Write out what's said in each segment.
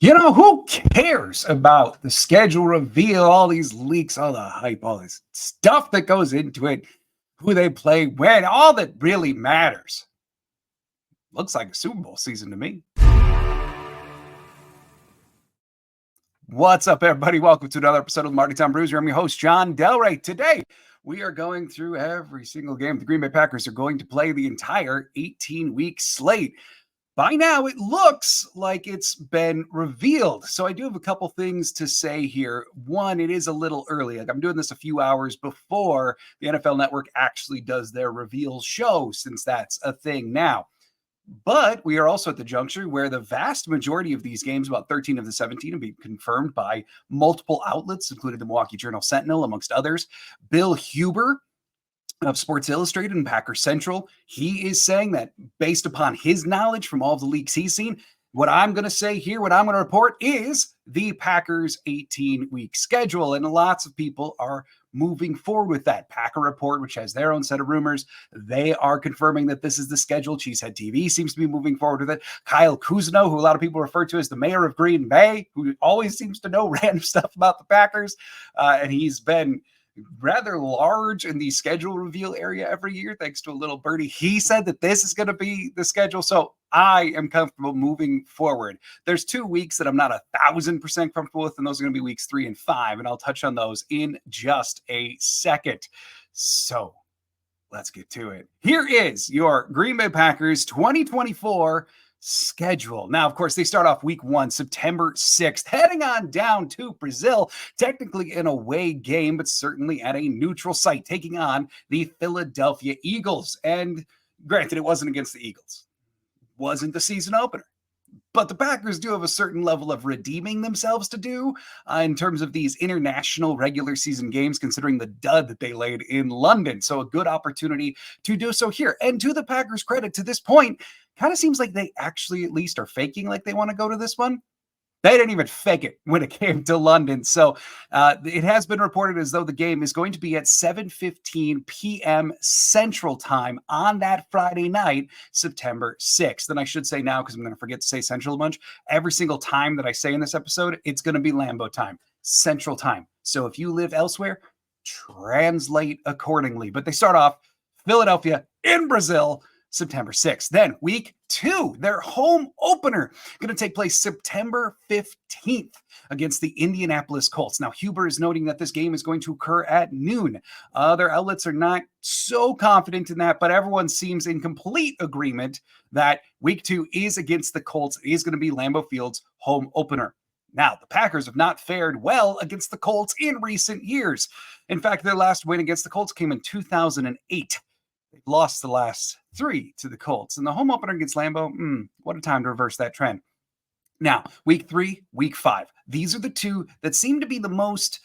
Who cares about the schedule reveal, all these leaks, all the hype, all this stuff that goes into it, who they play, when, all that really matters. Looks like a Super Bowl season to me. What's up, everybody? Welcome to another episode of Lombardi Time Brews. I'm your host, John Delray. Today, we are going through every single game. The Green Bay Packers are going to play the entire 18-week slate. By now, it looks like it's been revealed. So I do have a couple things to say here. One, it is a little early. I'm doing this a few hours before the NFL Network actually does their reveal show, since that's a thing now. But we are also at the juncture where the vast majority of these games, about 13 of the 17, have been confirmed by multiple outlets, including the Milwaukee Journal-Sentinel, amongst others. Bill Huber of Sports Illustrated and Packer Central, he is saying that based upon his knowledge from all of the leaks he's seen, what I'm going to say here, what I'm going to report is the Packers 18-week schedule. And lots of people are moving forward with that. Packer Report, which has their own set of rumors, they are confirming that this is the schedule. Cheesehead TV seems to be moving forward with it. Kyle Kuzno, who a lot of people refer to as the mayor of Green Bay, who always seems to know random stuff about the Packers, and he's been rather large in the schedule reveal area every year, thanks to a little birdie. He said that this is going to be the schedule, so I am comfortable moving forward. There's 2 weeks that I'm not 1,000% comfortable with, and those are going to be weeks 3 and 5, and I'll touch on those in just a second. So let's get to it. Here is your Green Bay Packers 2024 schedule. Now, of course, they start off week 1, September 6th, heading on down to Brazil, technically an away game, but certainly at a neutral site, taking on the Philadelphia Eagles. And granted, it wasn't against the Eagles. Wasn't the season opener. But the Packers do have a certain level of redeeming themselves to do in terms of these international regular season games, considering the dud that they laid in London. So a good opportunity to do so here. And to the Packers' credit, to this point, kind of seems like they actually at least are faking like they want to go to this one. They didn't even fake it when it came to London. So it has been reported as though the game is going to be at 7:15 p.m. Central Time on that Friday night, September 6th. And I should say now, because I'm going to forget to say Central a bunch, every single time that I say in this episode, it's going to be Lambeau Time, Central Time. So if you live elsewhere, translate accordingly. But they start off Philadelphia in Brazil, September 6th. Then week 2, their home opener, going to take place September 15th against the Indianapolis Colts. Now, Huber is noting that this game is going to occur at noon. Other outlets are not so confident in that, but everyone seems in complete agreement that week 2 is against the Colts. It is going to be Lambeau Field's home opener. Now, the Packers have not fared well against the Colts in recent years. In fact, their last win against the Colts came in 2008. They've lost the last 3 to the Colts. And the home opener against Lambeau, what a time to reverse that trend. Now, week 3, week 5. These are the two that seem to be the most,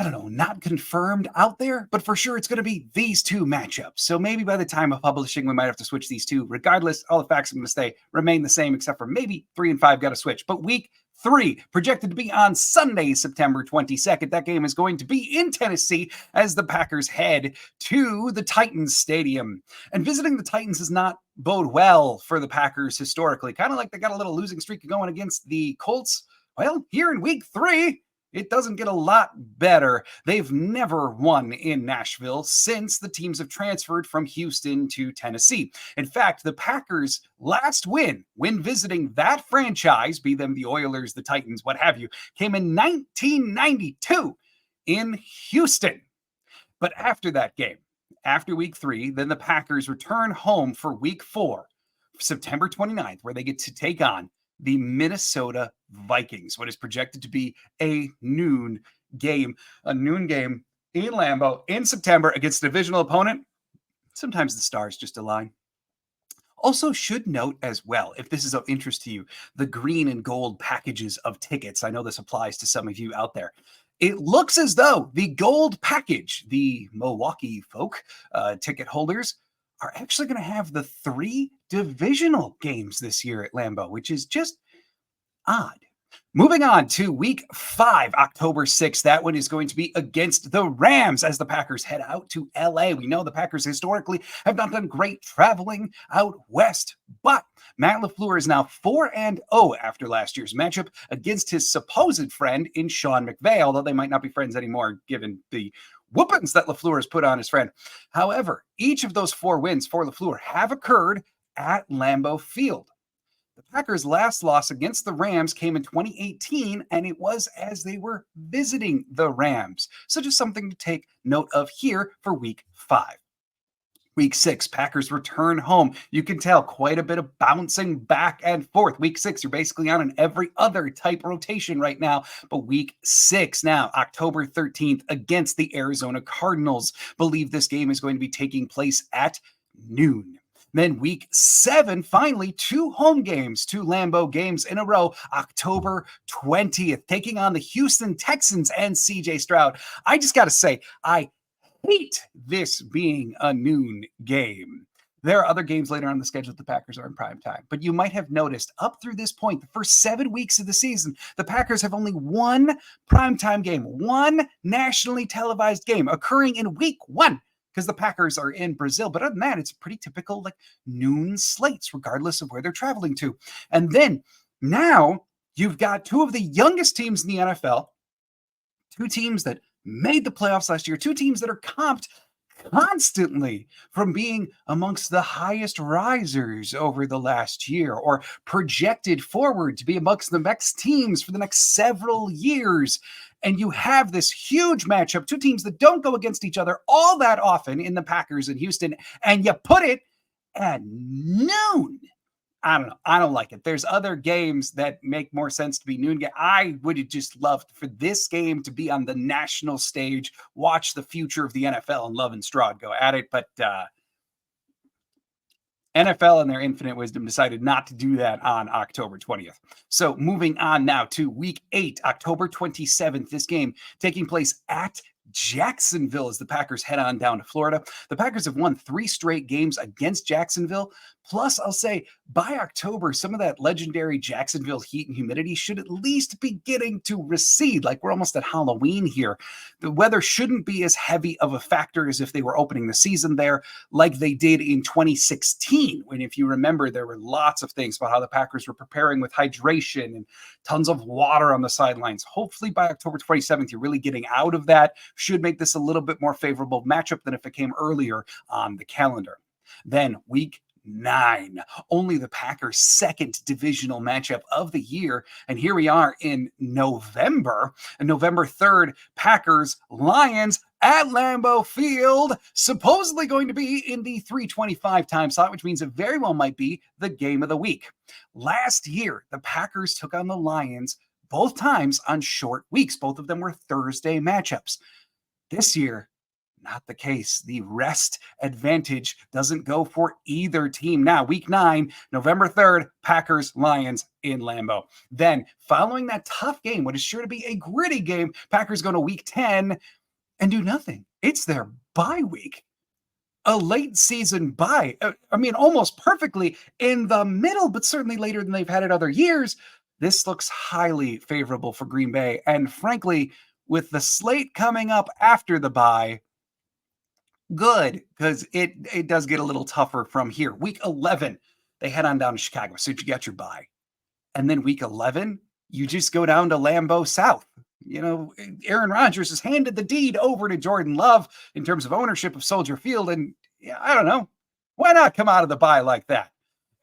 not confirmed out there, but for sure it's going to be these two matchups. So maybe by the time of publishing, we might have to switch these two. Regardless, all the facts are going to remain the same, except for maybe 3 and 5 got to switch. But week 3, projected to be on Sunday, September 22nd. That game is going to be in Tennessee as the Packers head to the Titans Stadium. And visiting the Titans does not bode well for the Packers historically. Kind of like they got a little losing streak going against the Colts. Well, here in week 3, it doesn't get a lot better. They've never won in Nashville since the teams have transferred from Houston to Tennessee. In fact, the Packers' last win when visiting that franchise, be them the Oilers, the Titans, what have you, came in 1992 in Houston. But after that game, after week 3, then the Packers return home for week 4, September 29th, where they get to take on the Minnesota Vikings, what is projected to be a noon game in Lambeau in September against a divisional opponent. Sometimes the stars just align. Also should note as well, if this is of interest to you, the green and gold packages of tickets. I know this applies to some of you out there. It looks as though the gold package, the Milwaukee folk ticket holders, are actually going to have the 3 divisional games this year at Lambeau, which is just odd Moving on to week 5, October 6th. That one is going to be against the Rams as the Packers head out to LA. We know the Packers historically have not done great traveling out west, but Matt LaFleur is now 4-0 after last year's matchup against his supposed friend in Sean McVay, although they might not be friends anymore given the whoopings that LaFleur has put on his friend. However, each of those 4 wins for LaFleur have occurred at Lambeau Field. The Packers' last loss against the Rams came in 2018, and it was as they were visiting the Rams. So just something to take note of here for week 5. Week 6, Packers return home. You can tell quite a bit of bouncing back and forth. Week 6, you're basically on an every other type rotation right now. But week 6 now, October 13th, against the Arizona Cardinals. Believe this game is going to be taking place at noon. Then week 7, finally, 2 home games, 2 Lambeau games in a row, October 20th, taking on the Houston Texans and CJ Stroud. I just got to say, I hate this being a noon game. There are other games later on the schedule that the Packers are in prime time, but you might have noticed up through this point, the first 7 weeks of the season, the Packers have only one primetime game, one nationally televised game occurring in week 1. Because the Packers are in Brazil. But other than that, it's pretty typical like noon slates, regardless of where they're traveling to. And then now you've got 2 of the youngest teams in the NFL, 2 teams that made the playoffs last year, 2 teams that are comped constantly from being amongst the highest risers over the last year or projected forward to be amongst the next teams for the next several years. And you have this huge matchup, 2 teams that don't go against each other all that often in the Packers and Houston, and you put it at noon. I don't know. I don't like it. There's other games that make more sense to be noon. I would have just loved for this game to be on the national stage, watch the future of the NFL and Love and Stroud go at it. But NFL in their infinite wisdom decided not to do that on October 20th. So moving on now to week 8, October 27th, this game taking place at Jacksonville as the Packers head on down to Florida. The Packers have won 3 straight games against Jacksonville. Plus, I'll say by October, some of that legendary Jacksonville heat and humidity should at least be getting to recede. Like we're almost at Halloween here. The weather shouldn't be as heavy of a factor as if they were opening the season there like they did in 2016. When, if you remember, there were lots of things about how the Packers were preparing with hydration and tons of water on the sidelines. Hopefully by October 27th, you're really getting out of that. Should make this a little bit more favorable matchup than if it came earlier on the calendar. Then week 9, only the Packers' second divisional matchup of the year. And here we are in November, and November 3rd, Packers, Lions at Lambeau Field, supposedly going to be in the 3:25 time slot, which means it very well might be the game of the week. Last year, the Packers took on the Lions both times on short weeks. Both of them were Thursday matchups. This year, not the case. The rest advantage doesn't go for either team. Now, week 9, November 3rd, Packers, Lions in Lambeau. Then, following that tough game, what is sure to be a gritty game, Packers go to week 10 and do nothing. It's their bye week. A late season bye. I mean, almost perfectly in the middle, but certainly later than they've had it other years. This looks highly favorable for Green Bay. And frankly, with the slate coming up after the bye, good, because it does get a little tougher from here. Week 11, they head on down to Chicago, so you got your bye. And then week 11, you just go down to Lambeau South. You know, Aaron Rodgers has handed the deed over to Jordan Love in terms of ownership of Soldier Field, and yeah, I don't know. Why not come out of the bye like that?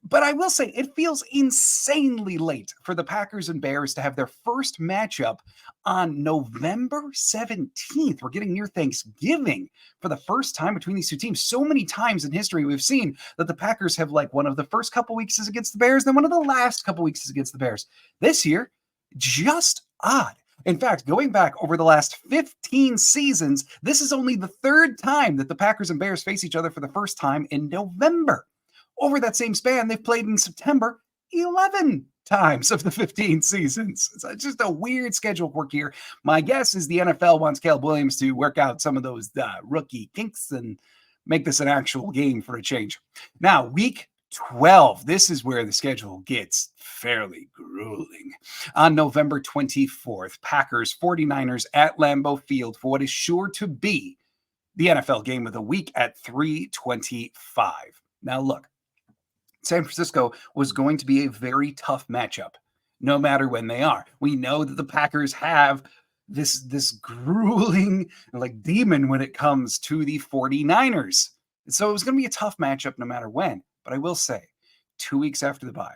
But I will say it feels insanely late for the Packers and Bears to have their first matchup on November 17th. We're getting near Thanksgiving for the first time between these 2 teams. So many times in history we've seen that the Packers have like one of the first couple weeks is against the Bears, then one of the last couple weeks is against the Bears. This year, just odd. In fact, going back over the last 15 seasons, this is only the 3rd time that the Packers and Bears face each other for the first time in November. Over that same span, they've played in September 11 times of the 15 seasons. It's just a weird schedule work here. My guess is the NFL wants Caleb Williams to work out some of those rookie kinks and make this an actual game for a change. Now, week 12. This is where the schedule gets fairly grueling. On November 24th, Packers 49ers at Lambeau Field for what is sure to be the NFL game of the week at 3:25. Now, look, San Francisco was going to be a very tough matchup, no matter when they are. We know that the Packers have this grueling like demon when it comes to the 49ers. So it was going to be a tough matchup no matter when. But I will say, 2 weeks after the bye,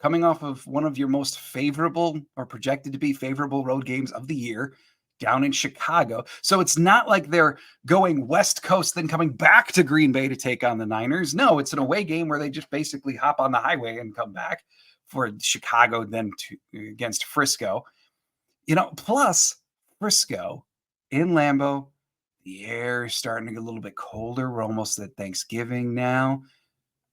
coming off of one of your most favorable or projected to be favorable road games of the year down in Chicago. So it's not like they're going West Coast, then coming back to Green Bay to take on the Niners. No, it's an away game where they just basically hop on the highway and come back for Chicago, then against Frisco. Plus Frisco in Lambeau, the air is starting to get a little bit colder. We're almost at Thanksgiving now.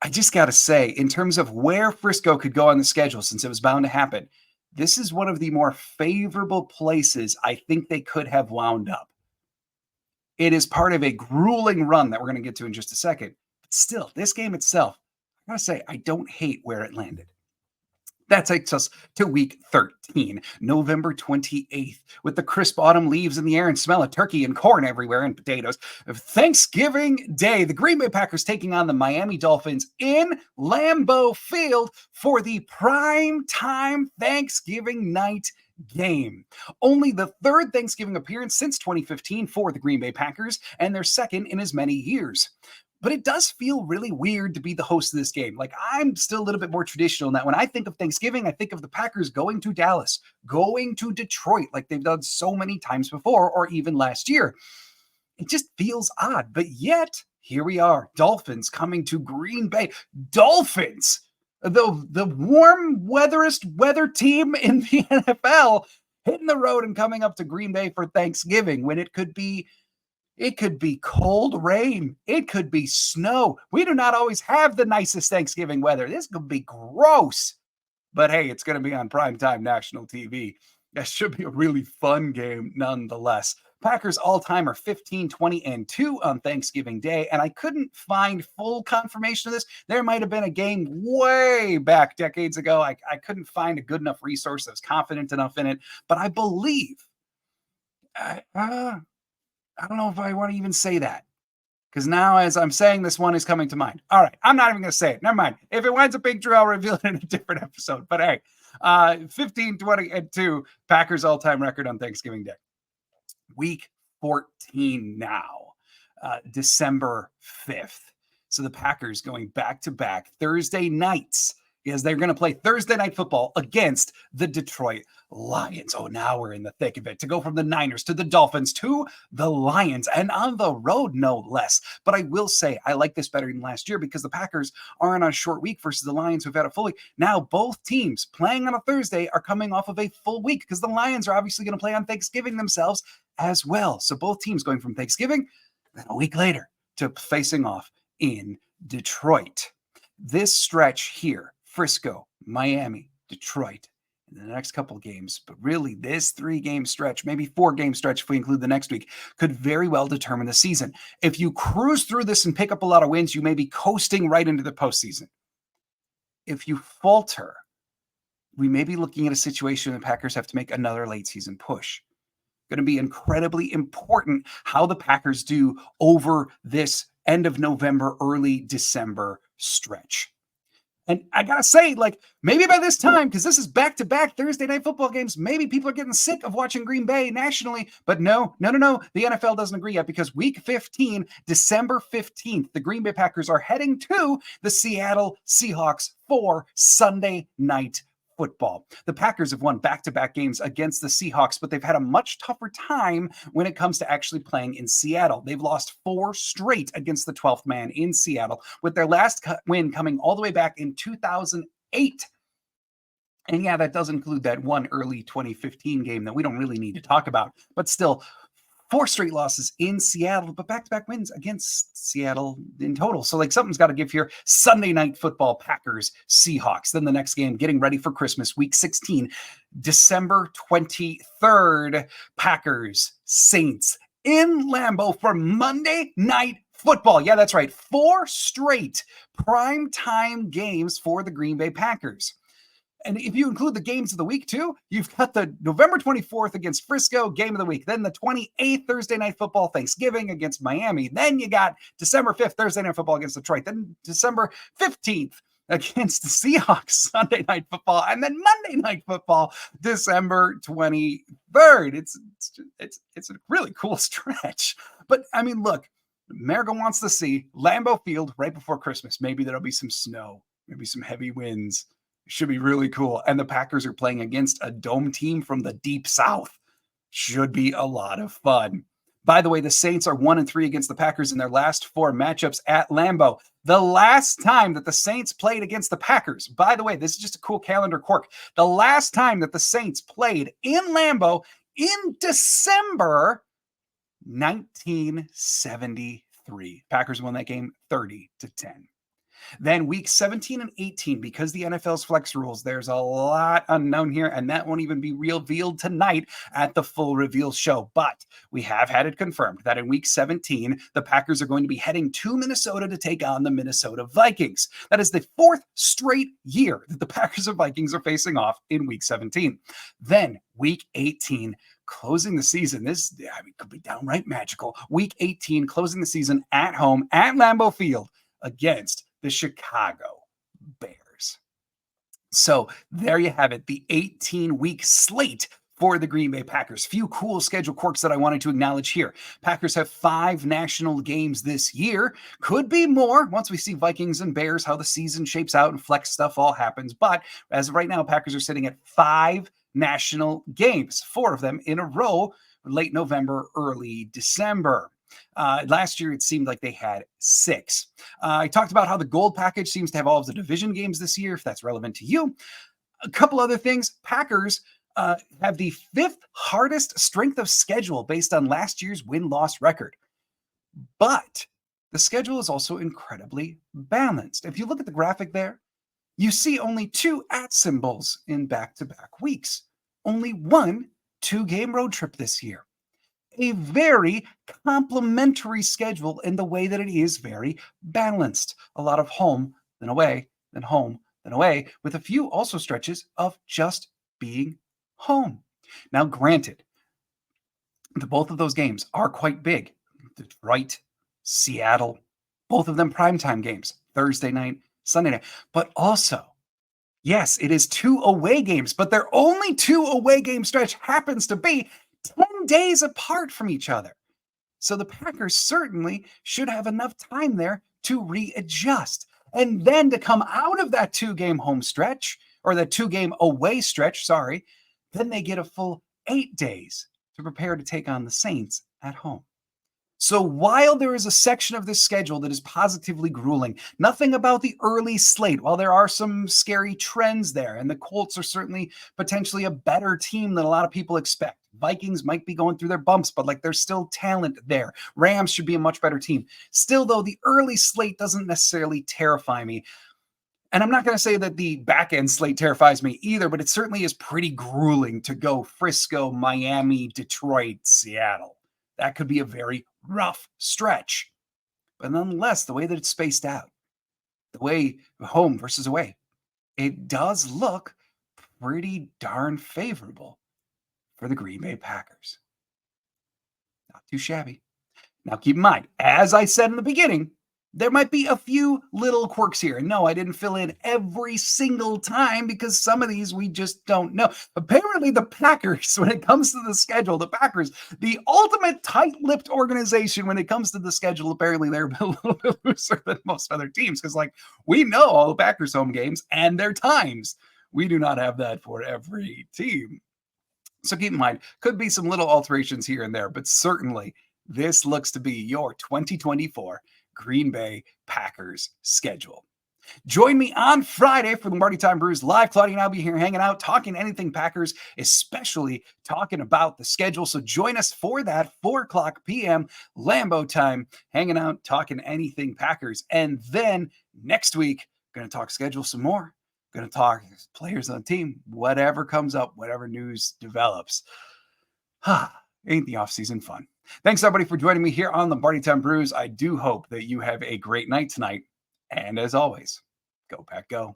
I just got to say, in terms of where Frisco could go on the schedule, since it was bound to happen, this is one of the more favorable places I think they could have wound up. It is part of a grueling run that we're going to get to in just a second. But still, this game itself, I got to say, I don't hate where it landed. That takes us to week 13, November 28th, with the crisp autumn leaves in the air and smell of turkey and corn everywhere and potatoes. Thanksgiving Day, the Green Bay Packers taking on the Miami Dolphins in Lambeau Field for the prime time Thanksgiving night game. Only the third Thanksgiving appearance since 2015 for the Green Bay Packers, and their second in as many years. But it does feel really weird to be the host of this game. Like, I'm still a little bit more traditional in that when I think of Thanksgiving, I think of the Packers going to Dallas, going to Detroit, like they've done so many times before, or even last year. It just feels odd. But yet, here we are, Dolphins coming to Green Bay. Dolphins, the warm weather team in the NFL, hitting the road and coming up to Green Bay for Thanksgiving when it could be cold rain. It could be snow. We do not always have the nicest Thanksgiving weather. This could be gross. But hey, it's going to be on primetime national TV. That should be a really fun game nonetheless. Packers all-time are 15, 20, and 2 on Thanksgiving Day, and I couldn't find full confirmation of this. There might have been a game way back decades ago. I couldn't find a good enough resource that was confident enough in it, but I believe I don't know if I want to even say that, because now as I'm saying, this one is coming to mind. All right, I'm not even going to say it. Never mind. If it winds up being true, I'll reveal it in a different episode. But hey, 15, 20, and 2, Packers all-time record on Thanksgiving Day. Week 14 now, December 5th. So the Packers going back-to-back Thursday nights, because they're going to play Thursday night football against the Detroit Lions. Oh, now we're in the thick of it. To go from the Niners to the Dolphins to the Lions, and on the road, no less. But I will say, I like this better than last year because the Packers are on a short week versus the Lions who've had a full week. Now, both teams playing on a Thursday are coming off of a full week because the Lions are obviously going to play on Thanksgiving themselves as well. So both teams going from Thanksgiving, then a week later to facing off in Detroit. This stretch here, Frisco, Miami, Detroit, in the next couple games, but really this 3-game stretch, maybe 4-game stretch if we include the next week, could very well determine the season. If you cruise through this and pick up a lot of wins, you may be coasting right into the postseason. If you falter, we may be looking at a situation where the Packers have to make another late season push. Going to be incredibly important how the Packers do over this end of November, early December stretch. And I got to say, like, maybe by this time, because this is back-to-back Thursday night football games, maybe people are getting sick of watching Green Bay nationally. But no. The NFL doesn't agree yet because week 15, December 15th, the Green Bay Packers are heading to the Seattle Seahawks for Sunday night football. The Packers have won back-to-back games against the Seahawks, but they've had a much tougher time when it comes to actually playing in Seattle. They've lost 4 straight against the 12th man in Seattle, with their last win coming all the way back in 2008. And yeah, that does include that one early 2015 game that we don't really need to talk about, but still, 4 straight losses in Seattle, but back-to-back wins against Seattle in total. So, like, something's got to give here. Sunday night football, Packers, Seahawks. Then the next game, getting ready for Christmas, week 16, December 23rd, Packers, Saints in Lambeau for Monday Night football. Yeah, that's right. 4 straight primetime games for the Green Bay Packers. And if you include the games of the week too, you've got the November 24th against Frisco, game of the week. Then the 28th, Thursday Night Football, Thanksgiving against Miami. Then you got December 5th, Thursday Night Football against Detroit. Then December 15th against the Seahawks, Sunday Night Football. And then Monday Night Football, December 23rd. It's a really cool stretch. But I mean, look, America wants to see Lambeau Field right before Christmas. Maybe there'll be some snow, maybe some heavy winds. Should be really cool. And the Packers are playing against a dome team from the deep south. Should be a lot of fun. By the way, the Saints are 1-3 against the Packers in their last 4 matchups at Lambeau. The last time that the Saints played against the Packers, by the way, this is just a cool calendar quirk. The last time that the Saints played in Lambeau in December 1973. Packers won that game 30-10. Then week 17 and 18, because the NFL's flex rules, there's a lot unknown here, and that won't even be revealed tonight at the full reveal show. But we have had it confirmed that in week 17, the Packers are going to be heading to Minnesota to take on the Minnesota Vikings. That is the 4th straight year that the Packers and Vikings are facing off in week 17. Then week 18, closing the season. This could be downright magical. Week 18, closing the season at home at Lambeau Field against the Chicago Bears. So there you have it, the 18-week slate for the Green Bay Packers. Few cool schedule quirks that I wanted to acknowledge here. Packers have 5 national games this year. Could be more once we see Vikings and Bears, how the season shapes out and flex stuff all happens. But as of right now, Packers are sitting at 5 national games, 4 of them in a row, late November, early December. Last year, it seemed like they had 6. I talked about how the gold package seems to have all of the division games this year, if that's relevant to you. A couple other things. Packers have the 5th hardest strength of schedule based on last year's win-loss record. But the schedule is also incredibly balanced. If you look at the graphic there, you see only 2 @ symbols in back-to-back weeks. Only 1 2-game road trip this year. A very complementary schedule in the way that it is very balanced. A lot of home, then away, then home, then away, with a few also stretches of just being home. Now, granted, both of those games are quite big. Detroit, Seattle, both of them primetime games, Thursday night, Sunday night. But also, yes, it is 2 away games, but their only 2 away game stretch happens to be 10 days apart from each other. So the Packers certainly should have enough time there to readjust. And then to come out of that 2-game home stretch, or that 2-game away stretch, then they get a full 8 days to prepare to take on the Saints at home. So while there is a section of this schedule that is positively grueling, nothing about the early slate, while there are some scary trends there, and the Colts are certainly potentially a better team than a lot of people expect. Vikings might be going through their bumps, but there's still talent there. Rams should be a much better team. Still, though, the early slate doesn't necessarily terrify me. And I'm not going to say that the back end slate terrifies me either, but it certainly is pretty grueling to go Frisco, Miami, Detroit, Seattle. That could be a very rough stretch. But nonetheless, the way that it's spaced out, the way home versus away, it does look pretty darn favorable for the Green Bay Packers. Not too shabby. Now, keep in mind, as I said in the beginning, there might be a few little quirks here. And no, I didn't fill in every single time because some of these we just don't know. Apparently, the Packers, when it comes to the schedule, the Packers, the ultimate tight-lipped organization when it comes to the schedule, apparently they're a little bit looser than most other teams because, we know all the Packers home games and their times. We do not have that for every team. So keep in mind, could be some little alterations here and there, but certainly this looks to be your 2024 Green Bay Packers schedule. Join me on Friday for Lombardi Time Brews Live. Claudia and I'll be here hanging out, talking anything Packers, especially talking about the schedule. So join us for that 4:00 p.m. Lambeau time, hanging out, talking anything Packers. And then next week, going to talk schedule some more. Going to talk players on the team, whatever comes up, whatever news develops. Ain't the offseason fun? Thanks, everybody, for joining me here on Lombardi Time Brews. I do hope that you have a great night tonight. And as always, go Pack Go.